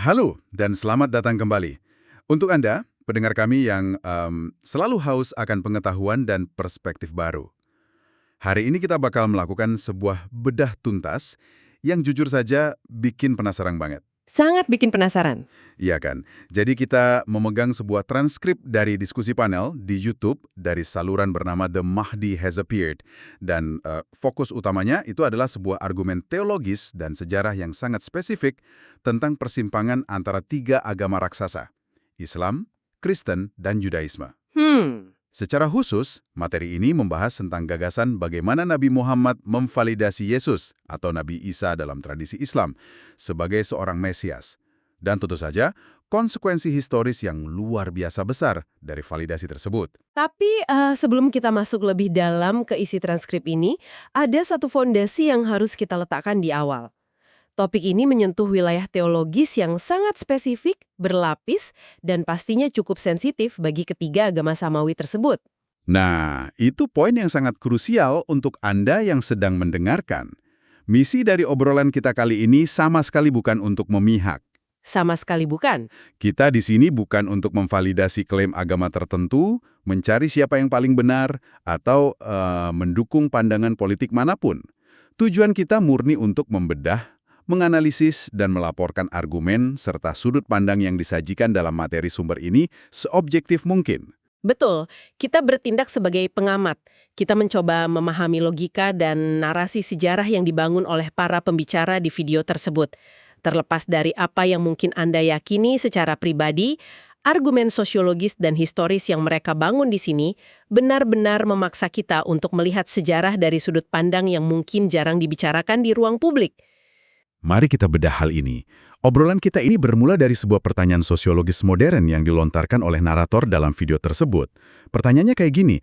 Halo dan selamat datang kembali. Untuk Anda, pendengar kami yang selalu haus akan pengetahuan dan perspektif baru. Hari ini kita bakal melakukan sebuah bedah tuntas yang jujur saja bikin penasaran banget. Sangat bikin penasaran. Iya kan? Jadi kita memegang sebuah transkrip dari diskusi panel di YouTube dari saluran bernama The Mahdi Has Appeared. Dan fokus utamanya itu adalah sebuah argumen teologis dan sejarah yang sangat spesifik tentang persimpangan antara tiga agama raksasa, Islam, Kristen, dan Judaisme. Secara khusus, materi ini membahas tentang gagasan bagaimana Nabi Muhammad memvalidasi Yesus atau Nabi Isa dalam tradisi Islam sebagai seorang Mesias. Dan tentu saja, konsekuensi historis yang luar biasa besar dari validasi tersebut. Tapi sebelum kita masuk lebih dalam ke isi transkrip ini, ada satu fondasi yang harus kita letakkan di awal. Topik ini menyentuh wilayah teologis yang sangat spesifik, berlapis, dan pastinya cukup sensitif bagi ketiga agama samawi tersebut. Nah, itu poin yang sangat krusial untuk Anda yang sedang mendengarkan. Misi dari obrolan kita kali ini sama sekali bukan untuk memihak. Sama sekali bukan. Kita di sini bukan untuk memvalidasi klaim agama tertentu, mencari siapa yang paling benar, atau mendukung pandangan politik manapun. Tujuan kita murni untuk membedah, menganalisis, dan melaporkan argumen serta sudut pandang yang disajikan dalam materi sumber ini seobjektif mungkin. Betul, kita bertindak sebagai pengamat. Kita mencoba memahami logika dan narasi sejarah yang dibangun oleh para pembicara di video tersebut. Terlepas dari apa yang mungkin Anda yakini secara pribadi, argumen sosiologis dan historis yang mereka bangun di sini benar-benar memaksa kita untuk melihat sejarah dari sudut pandang yang mungkin jarang dibicarakan di ruang publik. Mari kita bedah hal ini. Obrolan kita ini bermula dari sebuah pertanyaan sosiologis modern yang dilontarkan oleh narator dalam video tersebut. Pertanyaannya kayak gini,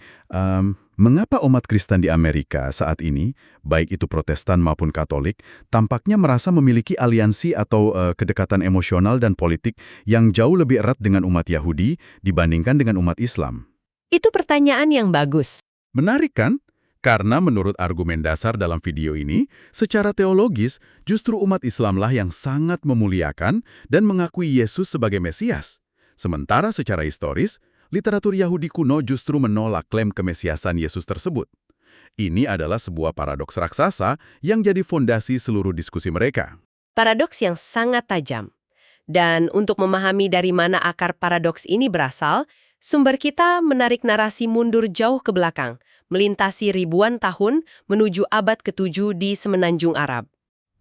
mengapa umat Kristen di Amerika saat ini, baik itu Protestan maupun Katolik, tampaknya merasa memiliki aliansi atau kedekatan emosional dan politik yang jauh lebih erat dengan umat Yahudi dibandingkan dengan umat Islam? Itu pertanyaan yang bagus. Menarik kan? Karena menurut argumen dasar dalam video ini, secara teologis justru umat Islamlah yang sangat memuliakan dan mengakui Yesus sebagai Mesias. Sementara secara historis, literatur Yahudi kuno justru menolak klaim kemesiasan Yesus tersebut. Ini adalah sebuah paradoks raksasa yang jadi fondasi seluruh diskusi mereka. Paradoks yang sangat tajam. Dan untuk memahami dari mana akar paradoks ini berasal, sumber kita menarik narasi mundur jauh ke belakang, melintasi ribuan tahun menuju abad ke-7 di Semenanjung Arab.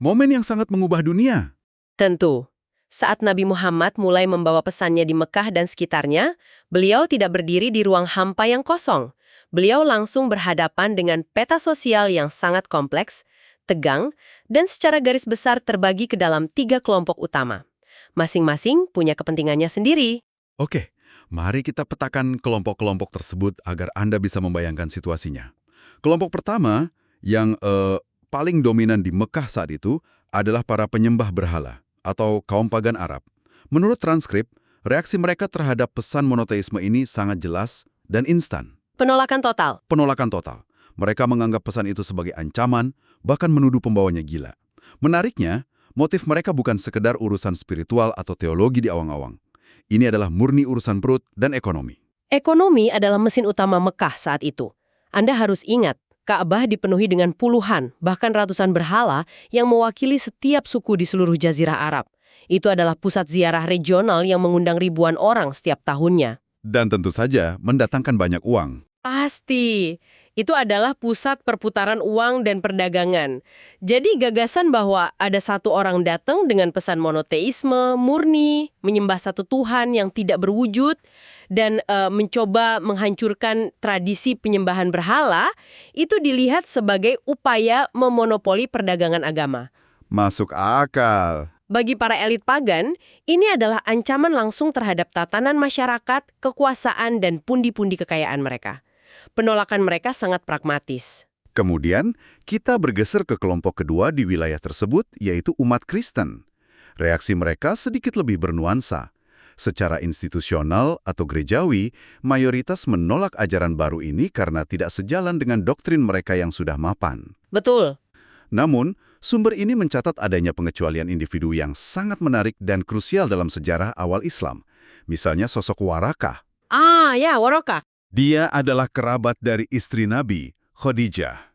Momen yang sangat mengubah dunia. Tentu, saat Nabi Muhammad mulai membawa pesannya di Mekah dan sekitarnya, beliau tidak berdiri di ruang hampa yang kosong. Beliau langsung berhadapan dengan peta sosial yang sangat kompleks, tegang, dan secara garis besar terbagi ke dalam 3 kelompok utama. Masing-masing punya kepentingannya sendiri. Oke, mari kita petakan kelompok-kelompok tersebut agar Anda bisa membayangkan situasinya. Kelompok pertama yang paling dominan di Mekah saat itu adalah para penyembah berhala atau kaum pagan Arab. Menurut transkrip, reaksi mereka terhadap pesan monoteisme ini sangat jelas dan instan. Penolakan total. Penolakan total. Mereka menganggap pesan itu sebagai ancaman, bahkan menuduh pembawanya gila. Menariknya, motif mereka bukan sekedar urusan spiritual atau teologi di awang-awang. Ini adalah murni urusan perut dan ekonomi. Ekonomi adalah mesin utama Mekah saat itu. Anda harus ingat, Ka'bah dipenuhi dengan puluhan, bahkan ratusan berhala yang mewakili setiap suku di seluruh Jazirah Arab. Itu adalah pusat ziarah regional yang mengundang ribuan orang setiap tahunnya. Dan tentu saja mendatangkan banyak uang. Pasti. Itu adalah pusat perputaran uang dan perdagangan. Jadi gagasan bahwa ada satu orang datang dengan pesan monoteisme, murni, menyembah satu Tuhan yang tidak berwujud, dan mencoba menghancurkan tradisi penyembahan berhala, itu dilihat sebagai upaya memonopoli perdagangan agama. Masuk akal. Bagi para elit pagan, ini adalah ancaman langsung terhadap tatanan masyarakat, kekuasaan, dan pundi-pundi kekayaan mereka. Penolakan mereka sangat pragmatis. Kemudian, kita bergeser ke kelompok kedua di wilayah tersebut, yaitu umat Kristen. Reaksi mereka sedikit lebih bernuansa. Secara institusional atau gerejawi, mayoritas menolak ajaran baru ini karena tidak sejalan dengan doktrin mereka yang sudah mapan. Betul. Namun, Sumber ini mencatat adanya pengecualian individu yang sangat menarik dan krusial dalam sejarah awal Islam. Misalnya sosok Warakah. Ah, ya, Warokah. Dia adalah kerabat dari istri Nabi, Khadijah.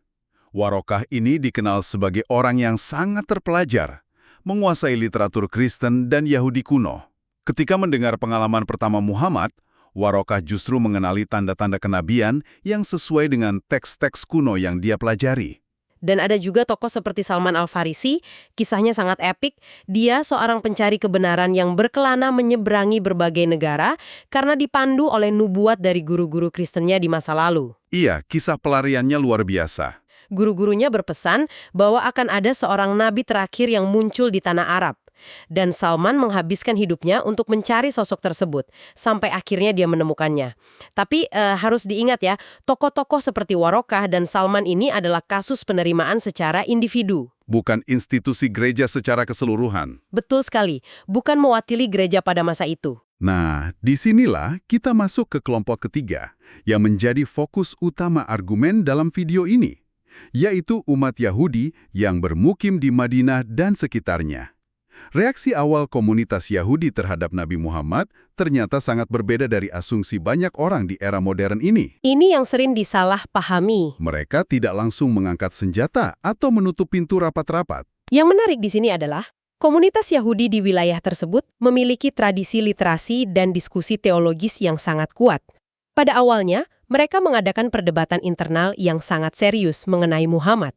Warokah ini dikenal sebagai orang yang sangat terpelajar, menguasai literatur Kristen dan Yahudi kuno. Ketika mendengar pengalaman pertama Muhammad, Warokah justru mengenali tanda-tanda kenabian yang sesuai dengan teks-teks kuno yang dia pelajari. Dan ada juga tokoh seperti Salman Al-Farisi, kisahnya sangat epik. Dia seorang pencari kebenaran yang berkelana menyeberangi berbagai negara karena dipandu oleh nubuat dari guru-guru Kristennya di masa lalu. Iya, kisah pelariannya luar biasa. Guru-gurunya berpesan bahwa akan ada seorang nabi terakhir yang muncul di tanah Arab. Dan Salman menghabiskan hidupnya untuk mencari sosok tersebut, sampai akhirnya dia menemukannya. Tapi harus diingat ya, tokoh-tokoh seperti Warokah dan Salman ini adalah kasus penerimaan secara individu. Bukan institusi gereja secara keseluruhan. Betul sekali, bukan mewakili gereja pada masa itu. Nah, disinilah kita masuk ke kelompok ketiga, yang menjadi fokus utama argumen dalam video ini, yaitu umat Yahudi yang bermukim di Madinah dan sekitarnya. Reaksi awal komunitas Yahudi terhadap Nabi Muhammad ternyata sangat berbeda dari asumsi banyak orang di era modern ini. Ini yang sering disalahpahami. Mereka tidak langsung mengangkat senjata atau menutup pintu rapat-rapat. Yang menarik di sini adalah, komunitas Yahudi di wilayah tersebut memiliki tradisi literasi dan diskusi teologis yang sangat kuat. Pada awalnya, mereka mengadakan perdebatan internal yang sangat serius mengenai Muhammad.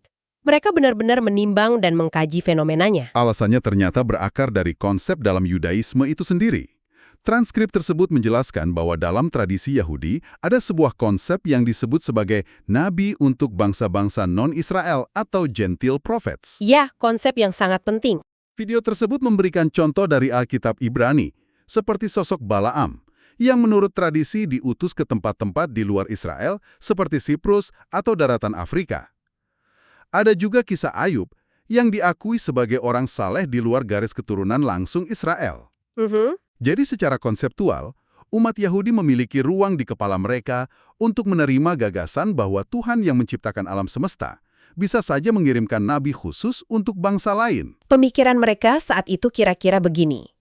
Mereka benar-benar menimbang dan mengkaji fenomenanya. Alasannya ternyata berakar dari konsep dalam Yudaisme itu sendiri. Transkrip tersebut menjelaskan bahwa dalam tradisi Yahudi ada sebuah konsep yang disebut sebagai nabi untuk bangsa-bangsa non-Israel atau Gentile prophets. Ya, konsep yang sangat penting. Video tersebut memberikan contoh dari Alkitab Ibrani, seperti sosok Balaam, yang menurut tradisi diutus ke tempat-tempat di luar Israel seperti Siprus atau daratan Afrika. Ada juga kisah Ayub yang diakui sebagai orang saleh di luar garis keturunan langsung Israel. Jadi secara konseptual, umat Yahudi memiliki ruang di kepala mereka untuk menerima gagasan bahwa Tuhan yang menciptakan alam semesta bisa saja mengirimkan nabi khusus untuk bangsa lain. Pemikiran mereka saat itu kira-kira begini.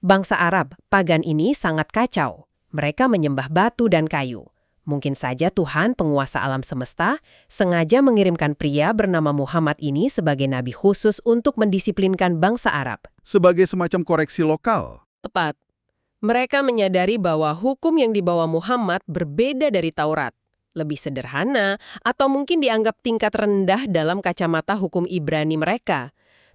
Bangsa Arab, pagan ini sangat kacau. Mereka menyembah batu dan kayu. Mungkin saja Tuhan, penguasa alam semesta, sengaja mengirimkan pria bernama Muhammad ini sebagai nabi khusus untuk mendisiplinkan bangsa Arab. Sebagai semacam koreksi lokal. Tepat. Mereka menyadari bahwa hukum yang dibawa Muhammad berbeda dari Taurat. Lebih sederhana, atau mungkin dianggap tingkat rendah dalam kacamata hukum Ibrani mereka.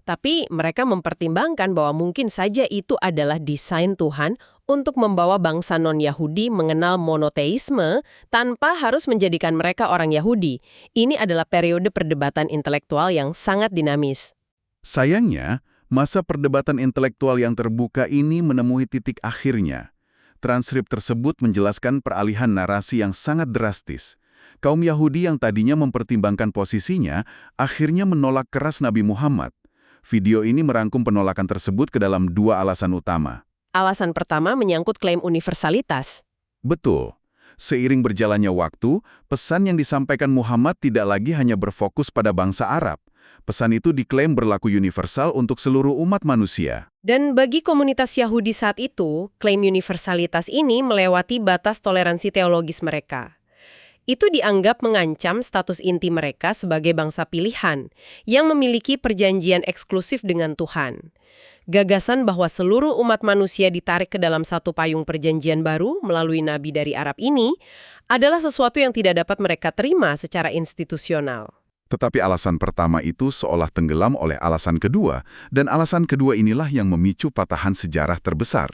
Tapi mereka mempertimbangkan bahwa mungkin saja itu adalah desain Tuhan untuk membawa bangsa non-Yahudi mengenal monoteisme tanpa harus menjadikan mereka orang Yahudi. Ini adalah periode perdebatan intelektual yang sangat dinamis. Sayangnya, masa perdebatan intelektual yang terbuka ini menemui titik akhirnya. Transkrip tersebut menjelaskan peralihan narasi yang sangat drastis. Kaum Yahudi yang tadinya mempertimbangkan posisinya, akhirnya menolak keras Nabi Muhammad. Video ini merangkum penolakan tersebut ke dalam dua alasan utama. Alasan pertama menyangkut klaim universalitas. Betul. Seiring berjalannya waktu, pesan yang disampaikan Muhammad tidak lagi hanya berfokus pada bangsa Arab. Pesan itu diklaim berlaku universal untuk seluruh umat manusia. Dan bagi komunitas Yahudi saat itu, klaim universalitas ini melewati batas toleransi teologis mereka. Itu dianggap mengancam status inti mereka sebagai bangsa pilihan yang memiliki perjanjian eksklusif dengan Tuhan. Gagasan bahwa seluruh umat manusia ditarik ke dalam satu payung perjanjian baru melalui nabi dari Arab ini adalah sesuatu yang tidak dapat mereka terima secara institusional. Tetapi alasan pertama itu seolah tenggelam oleh alasan kedua, dan alasan kedua inilah yang memicu patahan sejarah terbesar.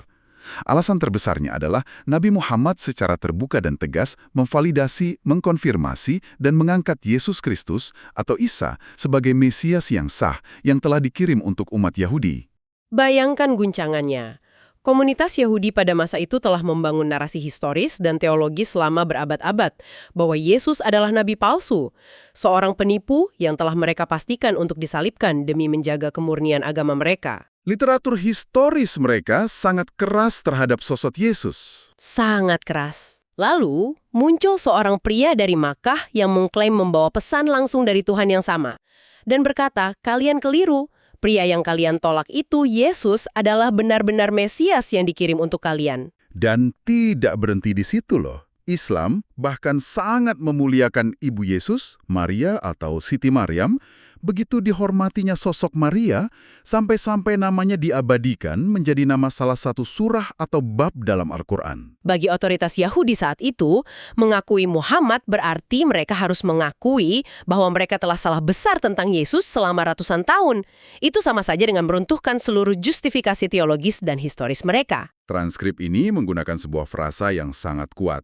Alasan terbesarnya adalah Nabi Muhammad secara terbuka dan tegas memvalidasi, mengkonfirmasi, dan mengangkat Yesus Kristus atau Isa sebagai Mesias yang sah yang telah dikirim untuk umat Yahudi. Bayangkan guncangannya. Komunitas Yahudi pada masa itu telah membangun narasi historis dan teologis selama berabad-abad bahwa Yesus adalah nabi palsu, seorang penipu yang telah mereka pastikan untuk disalibkan demi menjaga kemurnian agama mereka. Literatur historis mereka sangat keras terhadap sosok Yesus. Sangat keras. Lalu, muncul seorang pria dari Makkah yang mengklaim membawa pesan langsung dari Tuhan yang sama. dan berkata, "Kalian keliru. Pria yang kalian tolak itu, Yesus, adalah benar-benar Mesias yang dikirim untuk kalian." Dan tidak berhenti di situ loh. Islam bahkan sangat memuliakan Ibu Yesus, Maria atau Siti Maryam. Begitu dihormatinya sosok Maria, sampai-sampai namanya diabadikan menjadi nama salah satu surah atau bab dalam Al-Quran. Bagi otoritas Yahudi saat itu, mengakui Muhammad berarti mereka harus mengakui bahwa mereka telah salah besar tentang Yesus selama ratusan tahun. Itu sama saja dengan meruntuhkan seluruh justifikasi teologis dan historis mereka. Transkrip ini menggunakan sebuah frasa yang sangat kuat.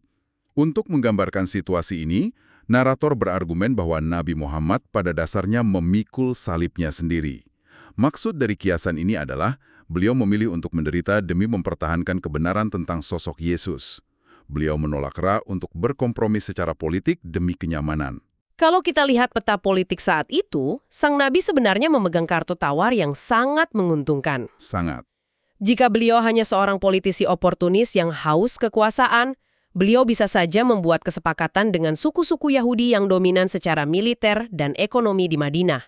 Untuk menggambarkan situasi ini, narator berargumen bahwa Nabi Muhammad pada dasarnya memikul salibnya sendiri. Maksud dari kiasan ini adalah beliau memilih untuk menderita demi mempertahankan kebenaran tentang sosok Yesus. Beliau menolak Ra untuk berkompromi secara politik demi kenyamanan. Kalau kita lihat peta politik saat itu, sang nabi sebenarnya memegang kartu tawar yang sangat menguntungkan. Sangat. Jika beliau hanya seorang politisi oportunis yang haus kekuasaan, beliau bisa saja membuat kesepakatan dengan suku-suku Yahudi yang dominan secara militer dan ekonomi di Madinah.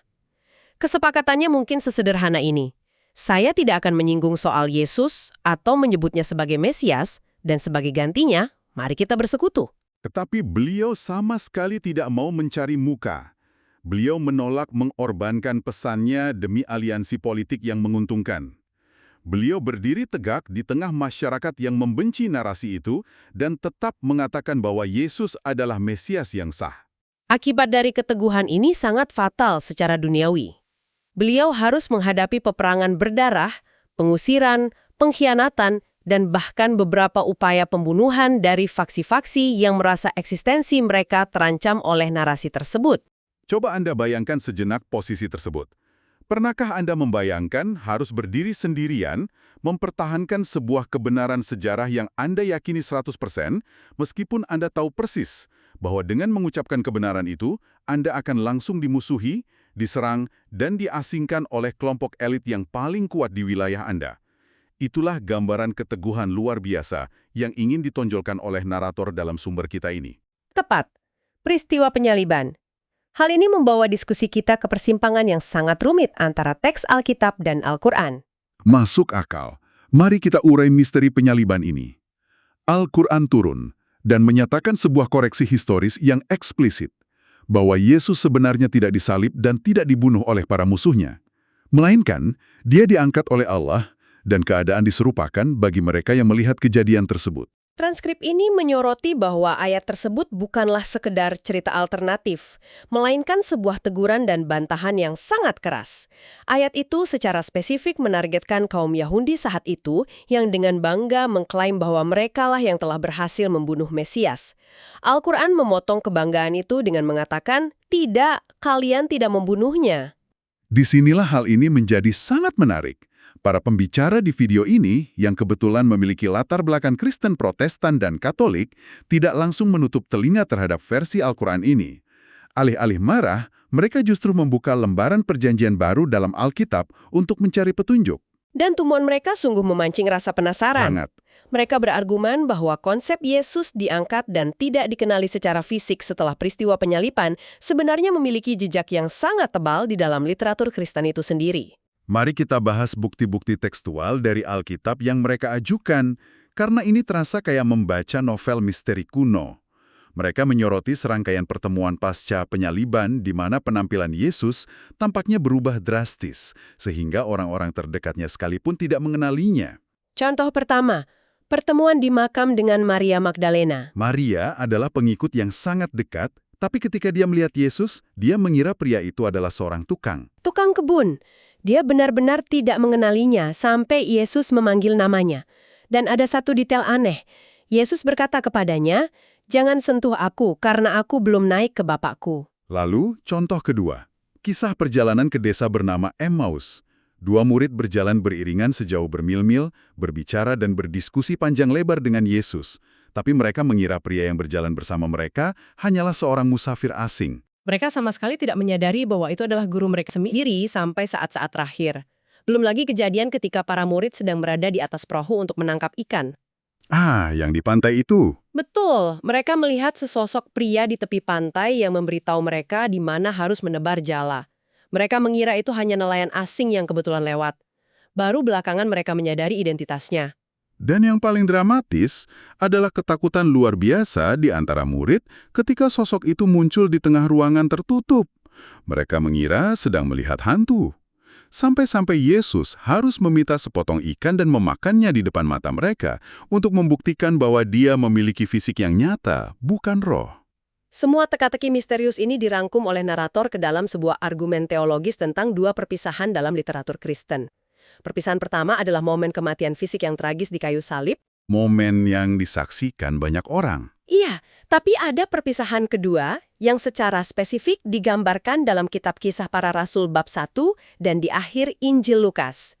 Kesepakatannya mungkin sesederhana ini. Saya tidak akan menyinggung soal Yesus atau menyebutnya sebagai Mesias, dan sebagai gantinya, mari kita bersekutu. Tetapi beliau sama sekali tidak mau mencari muka. Beliau menolak mengorbankan pesannya demi aliansi politik yang menguntungkan. Beliau berdiri tegak di tengah masyarakat yang membenci narasi itu dan tetap mengatakan bahwa Yesus adalah Mesias yang sah. Akibat dari keteguhan ini sangat fatal secara duniawi. Beliau harus menghadapi peperangan berdarah, pengusiran, pengkhianatan, dan bahkan beberapa upaya pembunuhan dari faksi-faksi yang merasa eksistensi mereka terancam oleh narasi tersebut. Coba Anda bayangkan sejenak posisi tersebut. Pernahkah Anda membayangkan harus berdiri sendirian, mempertahankan sebuah kebenaran sejarah yang Anda yakini 100%, meskipun Anda tahu persis bahwa dengan mengucapkan kebenaran itu, Anda akan langsung dimusuhi, diserang, dan diasingkan oleh kelompok elit yang paling kuat di wilayah Anda. Itulah gambaran keteguhan luar biasa yang ingin ditonjolkan oleh narator dalam sumber kita ini. Tepat. Peristiwa penyaliban. Hal ini membawa diskusi kita ke persimpangan yang sangat rumit antara teks Alkitab dan Al-Quran. Masuk akal. Mari kita urai misteri penyaliban ini. Al-Quran turun dan menyatakan sebuah koreksi historis yang eksplisit, bahwa Yesus sebenarnya tidak disalib dan tidak dibunuh oleh para musuhnya. Melainkan, dia diangkat oleh Allah dan keadaan diserupakan bagi mereka yang melihat kejadian tersebut. Transkrip ini menyoroti bahwa ayat tersebut bukanlah sekedar cerita alternatif, melainkan sebuah teguran dan bantahan yang sangat keras. Ayat itu secara spesifik menargetkan kaum Yahudi saat itu yang dengan bangga mengklaim bahwa merekalah yang telah berhasil membunuh Mesias. Al-Quran memotong kebanggaan itu dengan mengatakan, "Tidak, kalian tidak membunuhnya." Disinilah hal ini menjadi sangat menarik. Para pembicara di video ini, yang kebetulan memiliki latar belakang Kristen Protestan dan Katolik, tidak langsung menutup telinga terhadap versi Al-Quran ini. Alih-alih marah, mereka justru membuka lembaran perjanjian baru dalam Alkitab untuk mencari petunjuk. Dan tumbuhan mereka sungguh memancing rasa penasaran. Sangat. Mereka berargumen bahwa konsep Yesus diangkat dan tidak dikenali secara fisik setelah peristiwa penyaliban sebenarnya memiliki jejak yang sangat tebal di dalam literatur Kristen itu sendiri. Mari kita bahas bukti-bukti tekstual dari Alkitab yang mereka ajukan, karena ini terasa kayak membaca novel misteri kuno. Mereka menyoroti serangkaian pertemuan pasca penyaliban di mana penampilan Yesus tampaknya berubah drastis, sehingga orang-orang terdekatnya sekalipun tidak mengenalinya. Contoh pertama, pertemuan di makam dengan Maria Magdalena. Maria adalah pengikut yang sangat dekat, tapi ketika dia melihat Yesus, dia mengira pria itu adalah seorang tukang. Tukang kebun. Dia benar-benar tidak mengenalinya sampai Yesus memanggil namanya. Dan ada satu detail aneh. Yesus berkata kepadanya, "Jangan sentuh aku karena aku belum naik ke Bapakku." Lalu, contoh kedua. Kisah perjalanan ke desa bernama Emmaus. Dua murid berjalan beriringan sejauh bermil-mil, berbicara dan berdiskusi panjang lebar dengan Yesus. Tapi mereka mengira pria yang berjalan bersama mereka hanyalah seorang musafir asing. Mereka sama sekali tidak menyadari bahwa itu adalah guru mereka sendiri sampai saat-saat terakhir. Belum lagi kejadian ketika para murid sedang berada di atas perahu untuk menangkap ikan. Yang di pantai itu. Betul, mereka melihat sesosok pria di tepi pantai yang memberitahu mereka di mana harus menebar jala. Mereka mengira itu hanya nelayan asing yang kebetulan lewat. Baru belakangan mereka menyadari identitasnya. Dan yang paling dramatis adalah ketakutan luar biasa di antara murid ketika sosok itu muncul di tengah ruangan tertutup. Mereka mengira sedang melihat hantu. Sampai-sampai Yesus harus meminta sepotong ikan dan memakannya di depan mata mereka untuk membuktikan bahwa dia memiliki fisik yang nyata, bukan roh. Semua teka-teki misterius ini dirangkum oleh narator ke dalam sebuah argumen teologis tentang dua perpisahan dalam literatur Kristen. Perpisahan pertama adalah momen kematian fisik yang tragis di kayu salib. Momen yang disaksikan banyak orang. Iya, tapi ada perpisahan kedua yang secara spesifik digambarkan dalam kitab Kisah Para Rasul bab 1 dan di akhir Injil Lukas.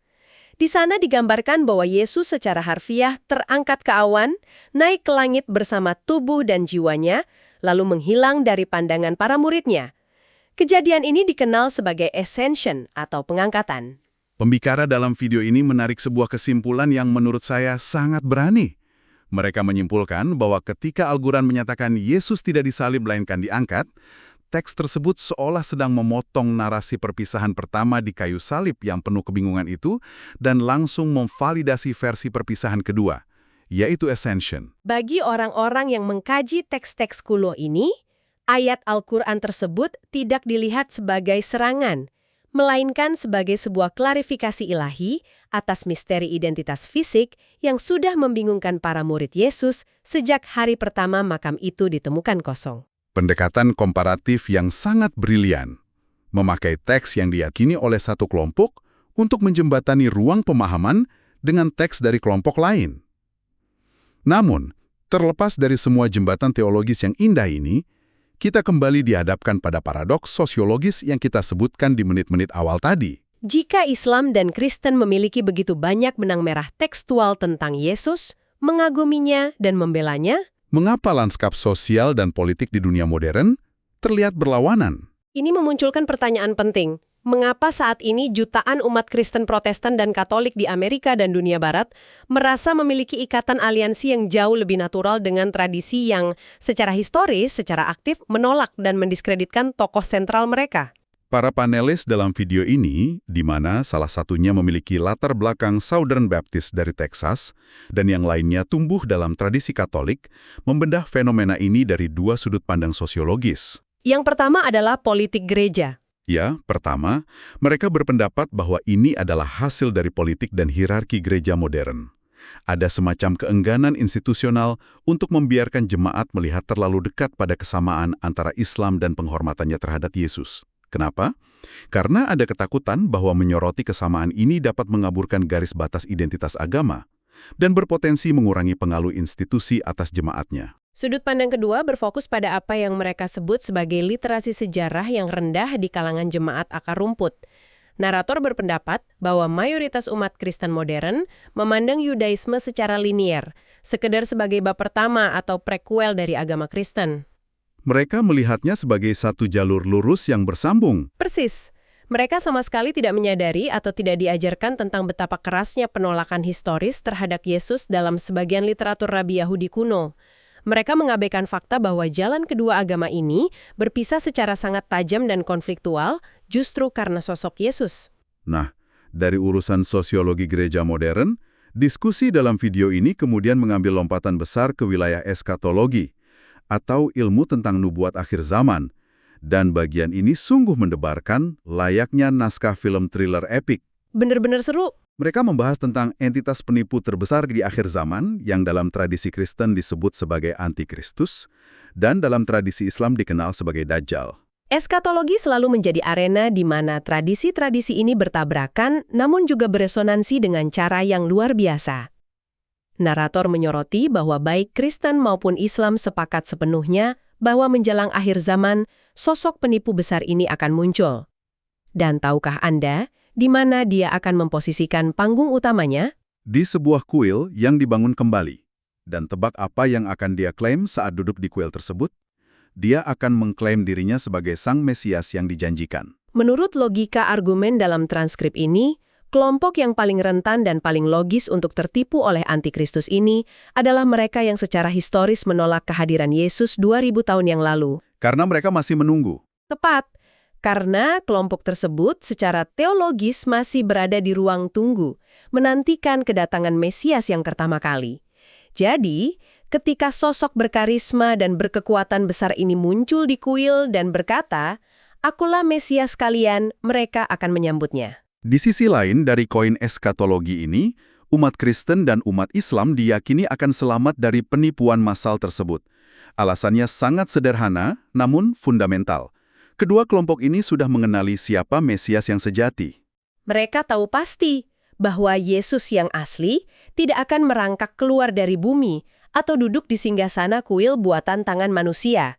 Di sana digambarkan bahwa Yesus secara harfiah terangkat ke awan, naik ke langit bersama tubuh dan jiwanya, lalu menghilang dari pandangan para muridnya. Kejadian ini dikenal sebagai ascension atau pengangkatan. Pembicara dalam video ini menarik sebuah kesimpulan yang menurut saya sangat berani. Mereka menyimpulkan bahwa ketika Al-Quran menyatakan Yesus tidak disalib melainkan diangkat, teks tersebut seolah sedang memotong narasi perpisahan pertama di kayu salib yang penuh kebingungan itu dan langsung memvalidasi versi perpisahan kedua, yaitu ascension. Bagi orang-orang yang mengkaji teks-teks kuno ini, ayat Al-Quran tersebut tidak dilihat sebagai serangan, melainkan sebagai sebuah klarifikasi ilahi atas misteri identitas fisik yang sudah membingungkan para murid Yesus sejak hari pertama makam itu ditemukan kosong. Pendekatan komparatif yang sangat brilian, memakai teks yang diyakini oleh satu kelompok untuk menjembatani ruang pemahaman dengan teks dari kelompok lain. Namun, terlepas dari semua jembatan teologis yang indah ini, kita kembali dihadapkan pada paradoks sosiologis yang kita sebutkan di menit-menit awal tadi. Jika Islam dan Kristen memiliki begitu banyak benang merah tekstual tentang Yesus, mengaguminya dan membelanya, mengapa lanskap sosial dan politik di dunia modern terlihat berlawanan? ini memunculkan pertanyaan penting. Mengapa saat ini jutaan umat Kristen Protestan dan Katolik di Amerika dan dunia Barat merasa memiliki ikatan aliansi yang jauh lebih natural dengan tradisi yang secara historis, secara aktif menolak dan mendiskreditkan tokoh sentral mereka? Para panelis dalam video ini, di mana salah satunya memiliki latar belakang Southern Baptist dari Texas, dan yang lainnya tumbuh dalam tradisi Katolik, membedah fenomena ini dari dua sudut pandang sosiologis. Yang pertama adalah politik gereja. Ya, pertama, mereka berpendapat bahwa ini adalah hasil dari politik dan hierarki gereja modern. Ada semacam keengganan institusional untuk membiarkan jemaat melihat terlalu dekat pada kesamaan antara Islam dan penghormatannya terhadap Yesus. Kenapa? Karena ada ketakutan bahwa menyoroti kesamaan ini dapat mengaburkan garis batas identitas agama dan berpotensi mengurangi pengaruh institusi atas jemaatnya. Sudut pandang kedua berfokus pada apa yang mereka sebut sebagai literasi sejarah yang rendah di kalangan jemaat akar rumput. Narator berpendapat bahwa mayoritas umat Kristen modern memandang Yudaisme secara linier, sekedar sebagai bab pertama atau prekuel dari agama Kristen. Mereka melihatnya sebagai satu jalur lurus yang bersambung. Persis. Mereka sama sekali tidak menyadari atau tidak diajarkan tentang betapa kerasnya penolakan historis terhadap Yesus dalam sebagian literatur Rabi Yahudi kuno. Mereka mengabaikan fakta bahwa jalan kedua agama ini berpisah secara sangat tajam dan konfliktual justru karena sosok Yesus. Nah, dari urusan sosiologi gereja modern, diskusi dalam video ini kemudian mengambil lompatan besar ke wilayah eskatologi, atau ilmu tentang nubuat akhir zaman. Dan bagian ini sungguh mendebarkan layaknya naskah film thriller epik. Bener-bener seru. Mereka membahas tentang entitas penipu terbesar di akhir zaman yang dalam tradisi Kristen disebut sebagai Antikristus dan dalam tradisi Islam dikenal sebagai Dajjal. Eskatologi selalu menjadi arena di mana tradisi-tradisi ini bertabrakan namun juga beresonansi dengan cara yang luar biasa. Narator menyoroti bahwa baik Kristen maupun Islam sepakat sepenuhnya bahwa menjelang akhir zaman, sosok penipu besar ini akan muncul. Dan tahukah Anda di mana dia akan memposisikan panggung utamanya? Di sebuah kuil yang dibangun kembali. Dan tebak apa yang akan dia klaim saat duduk di kuil tersebut? Dia akan mengklaim dirinya sebagai Sang Mesias yang dijanjikan. Menurut logika argumen dalam transkrip ini, kelompok yang paling rentan dan paling logis untuk tertipu oleh Antikristus ini adalah mereka yang secara historis menolak kehadiran Yesus 2000 tahun yang lalu. Karena mereka masih menunggu. Tepat. Karena kelompok tersebut secara teologis masih berada di ruang tunggu, menantikan kedatangan Mesias yang pertama kali. Jadi, ketika sosok berkarisma dan berkekuatan besar ini muncul di kuil dan berkata, "Akulah Mesias kalian," mereka akan menyambutnya. Di sisi lain dari koin eskatologi ini, umat Kristen dan umat Islam diyakini akan selamat dari penipuan massal tersebut. Alasannya sangat sederhana, namun fundamental. Kedua kelompok ini sudah mengenali siapa Mesias yang sejati. Mereka tahu pasti bahwa Yesus yang asli tidak akan merangkak keluar dari bumi atau duduk di singgasana kuil buatan tangan manusia.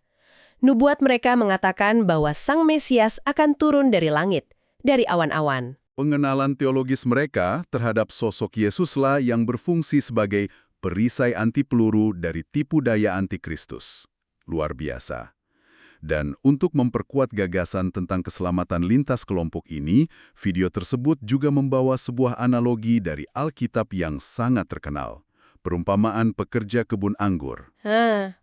Nubuat mereka mengatakan bahwa Sang Mesias akan turun dari langit, dari awan-awan. Pengenalan teologis mereka terhadap sosok Yesuslah yang berfungsi sebagai perisai anti peluru dari tipu daya antikristus. Luar biasa. Dan untuk memperkuat gagasan tentang keselamatan lintas kelompok ini, video tersebut juga membawa sebuah analogi dari Alkitab yang sangat terkenal. Perumpamaan pekerja kebun anggur.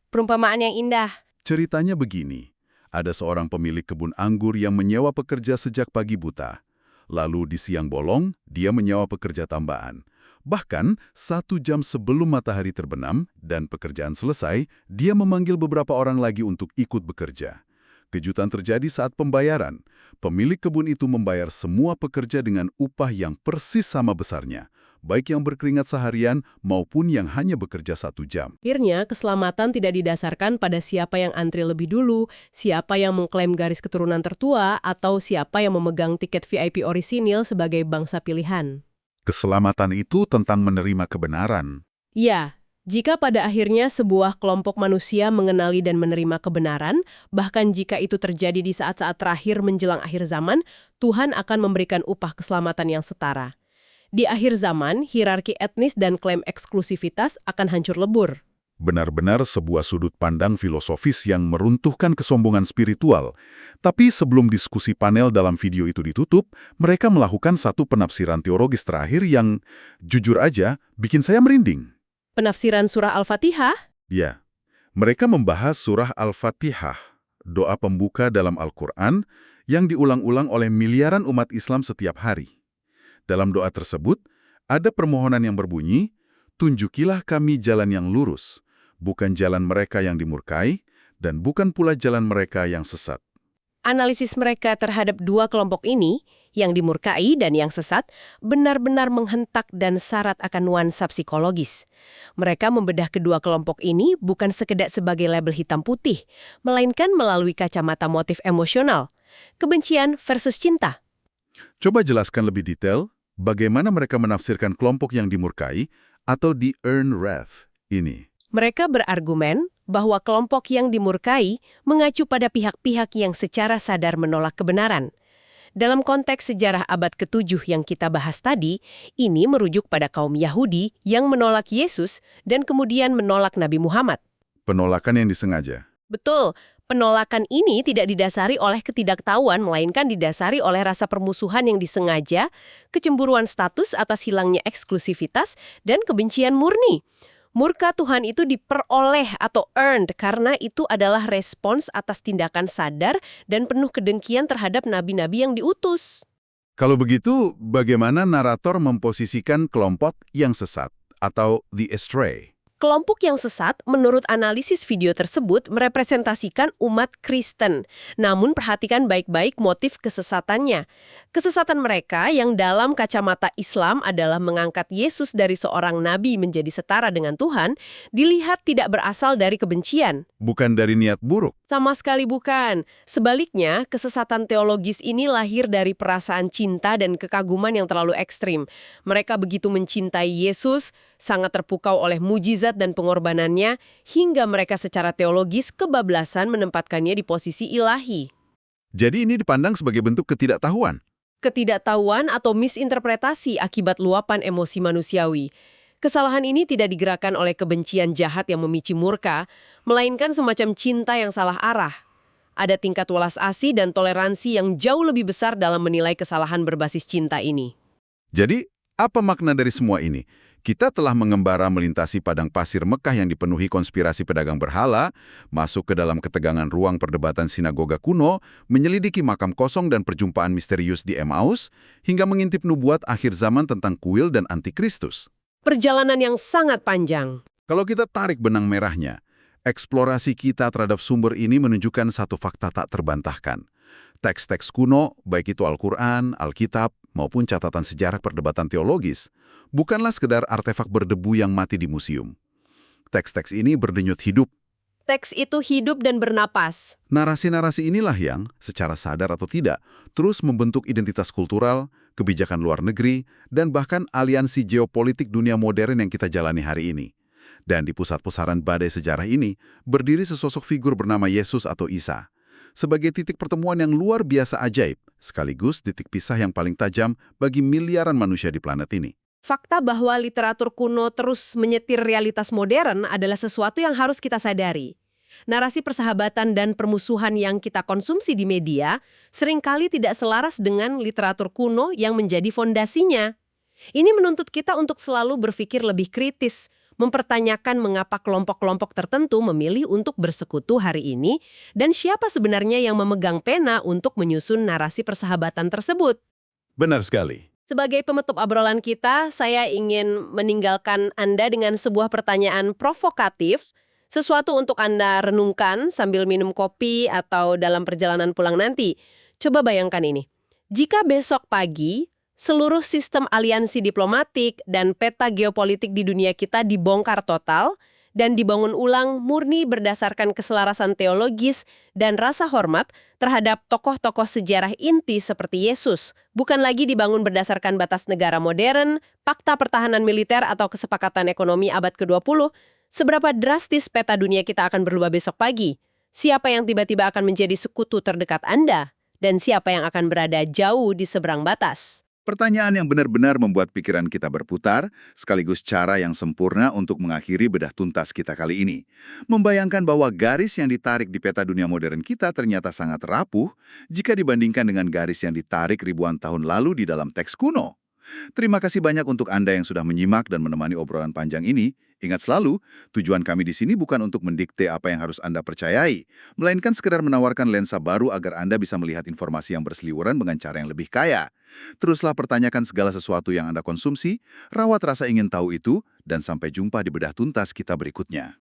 Perumpamaan yang indah. Ceritanya begini, ada seorang pemilik kebun anggur yang menyewa pekerja sejak pagi buta. Lalu di siang bolong, dia menyewa pekerja tambahan. Bahkan, 1 jam sebelum matahari terbenam dan pekerjaan selesai, dia memanggil beberapa orang lagi untuk ikut bekerja. Kejutan terjadi saat pembayaran. Pemilik kebun itu membayar semua pekerja dengan upah yang persis sama besarnya, baik yang berkeringat seharian maupun yang hanya bekerja 1 jam. Akhirnya, keselamatan tidak didasarkan pada siapa yang antri lebih dulu, siapa yang mengklaim garis keturunan tertua, atau siapa yang memegang tiket VIP orisinil sebagai bangsa pilihan. Keselamatan itu tentang menerima kebenaran. Ya, jika pada akhirnya sebuah kelompok manusia mengenali dan menerima kebenaran, bahkan jika itu terjadi di saat-saat terakhir menjelang akhir zaman, Tuhan akan memberikan upah keselamatan yang setara. Di akhir zaman, hierarki etnis dan klaim eksklusivitas akan hancur lebur. Benar-benar sebuah sudut pandang filosofis yang meruntuhkan kesombongan spiritual. Tapi sebelum diskusi panel dalam video itu ditutup, mereka melakukan satu penafsiran teologis terakhir yang, jujur aja, bikin saya merinding. Penafsiran surah Al-Fatihah? Ya, mereka membahas surah Al-Fatihah, doa pembuka dalam Al-Quran yang diulang-ulang oleh miliaran umat Islam setiap hari. Dalam doa tersebut, ada permohonan yang berbunyi, "Tunjukilah kami jalan yang lurus, bukan jalan mereka yang dimurkai, dan bukan pula jalan mereka yang sesat." Analisis mereka terhadap dua kelompok ini, yang dimurkai dan yang sesat, benar-benar menghentak dan syarat akan nuansa psikologis. Mereka membedah kedua kelompok ini bukan sekedar sebagai label hitam putih, melainkan melalui kacamata motif emosional, kebencian versus cinta. Coba jelaskan lebih detail bagaimana mereka menafsirkan kelompok yang dimurkai atau the earned wrath ini. Mereka berargumen bahwa kelompok yang dimurkai mengacu pada pihak-pihak yang secara sadar menolak kebenaran. Dalam konteks sejarah abad ke-7 yang kita bahas tadi, ini merujuk pada kaum Yahudi yang menolak Yesus dan kemudian menolak Nabi Muhammad. Penolakan yang disengaja. Betul, penolakan ini tidak didasari oleh ketidaktahuan, melainkan didasari oleh rasa permusuhan yang disengaja, kecemburuan status atas hilangnya eksklusivitas, dan kebencian murni. Murka Tuhan itu diperoleh atau earned karena itu adalah respons atas tindakan sadar dan penuh kedengkian terhadap nabi-nabi yang diutus. Kalau begitu, bagaimana narator memposisikan kelompok yang sesat atau the astray? Kelompok yang sesat, menurut analisis video tersebut, merepresentasikan umat Kristen. Namun perhatikan baik-baik motif kesesatannya. Kesesatan mereka yang dalam kacamata Islam adalah mengangkat Yesus dari seorang nabi menjadi setara dengan Tuhan, dilihat tidak berasal dari kebencian. Bukan dari niat buruk. Sama sekali bukan. Sebaliknya, kesesatan teologis ini lahir dari perasaan cinta dan kekaguman yang terlalu ekstrim. Mereka begitu mencintai Yesus, sangat terpukau oleh mujizat dan pengorbanannya, hingga mereka secara teologis kebablasan menempatkannya di posisi ilahi. Jadi ini dipandang sebagai bentuk ketidaktahuan. Ketidaktahuan atau misinterpretasi akibat luapan emosi manusiawi. Kesalahan ini tidak digerakkan oleh kebencian jahat yang memicu murka, melainkan semacam cinta yang salah arah. Ada tingkat welas asih dan toleransi yang jauh lebih besar dalam menilai kesalahan berbasis cinta ini. Jadi, apa makna dari semua ini? Kita telah mengembara melintasi padang pasir Mekah yang dipenuhi konspirasi pedagang berhala, masuk ke dalam ketegangan ruang perdebatan sinagoga kuno, menyelidiki makam kosong dan perjumpaan misterius di Emmaus, hingga mengintip nubuat akhir zaman tentang kuil dan antikristus. Perjalanan yang sangat panjang. Kalau kita tarik benang merahnya, eksplorasi kita terhadap sumber ini menunjukkan satu fakta tak terbantahkan. Teks-teks kuno, baik itu Al-Quran, Alkitab, maupun catatan sejarah perdebatan teologis, bukanlah sekedar artefak berdebu yang mati di museum. Teks-teks ini berdenyut hidup. Teks itu hidup dan bernapas. Narasi-narasi inilah yang, secara sadar atau tidak, terus membentuk identitas kultural, kebijakan luar negeri, dan bahkan aliansi geopolitik dunia modern yang kita jalani hari ini. Dan di pusat pusaran badai sejarah ini, berdiri sesosok figur bernama Yesus atau Isa. Sebagai titik pertemuan yang luar biasa ajaib, sekaligus titik pisah yang paling tajam bagi miliaran manusia di planet ini. Fakta bahwa literatur kuno terus menyetir realitas modern adalah sesuatu yang harus kita sadari. Narasi persahabatan dan permusuhan yang kita konsumsi di media seringkali tidak selaras dengan literatur kuno yang menjadi fondasinya. Ini menuntut kita untuk selalu berpikir lebih kritis, mempertanyakan mengapa kelompok-kelompok tertentu memilih untuk bersekutu hari ini dan siapa sebenarnya yang memegang pena untuk menyusun narasi persahabatan tersebut. Benar sekali. Sebagai penutup obrolan kita, saya ingin meninggalkan Anda dengan sebuah pertanyaan provokatif, sesuatu untuk Anda renungkan sambil minum kopi atau dalam perjalanan pulang nanti. Coba bayangkan ini. Jika besok pagi, seluruh sistem aliansi diplomatik dan peta geopolitik di dunia kita dibongkar total dan dibangun ulang murni berdasarkan keselarasan teologis dan rasa hormat terhadap tokoh-tokoh sejarah inti seperti Yesus, bukan lagi dibangun berdasarkan batas negara modern, fakta pertahanan militer atau kesepakatan ekonomi abad ke-20, seberapa drastis peta dunia kita akan berubah besok pagi? Siapa yang tiba-tiba akan menjadi sekutu terdekat Anda? Dan siapa yang akan berada jauh di seberang batas? Pertanyaan yang benar-benar membuat pikiran kita berputar, sekaligus cara yang sempurna untuk mengakhiri bedah tuntas kita kali ini. Membayangkan bahwa garis yang ditarik di peta dunia modern kita ternyata sangat rapuh jika dibandingkan dengan garis yang ditarik ribuan tahun lalu di dalam teks kuno. Terima kasih banyak untuk Anda yang sudah menyimak dan menemani obrolan panjang ini. Ingat selalu, tujuan kami di sini bukan untuk mendikte apa yang harus Anda percayai, melainkan sekedar menawarkan lensa baru agar Anda bisa melihat informasi yang berseliweran dengan cara yang lebih kaya. Teruslah pertanyakan segala sesuatu yang Anda konsumsi, rawat rasa ingin tahu itu, dan sampai jumpa di bedah tuntas kita berikutnya.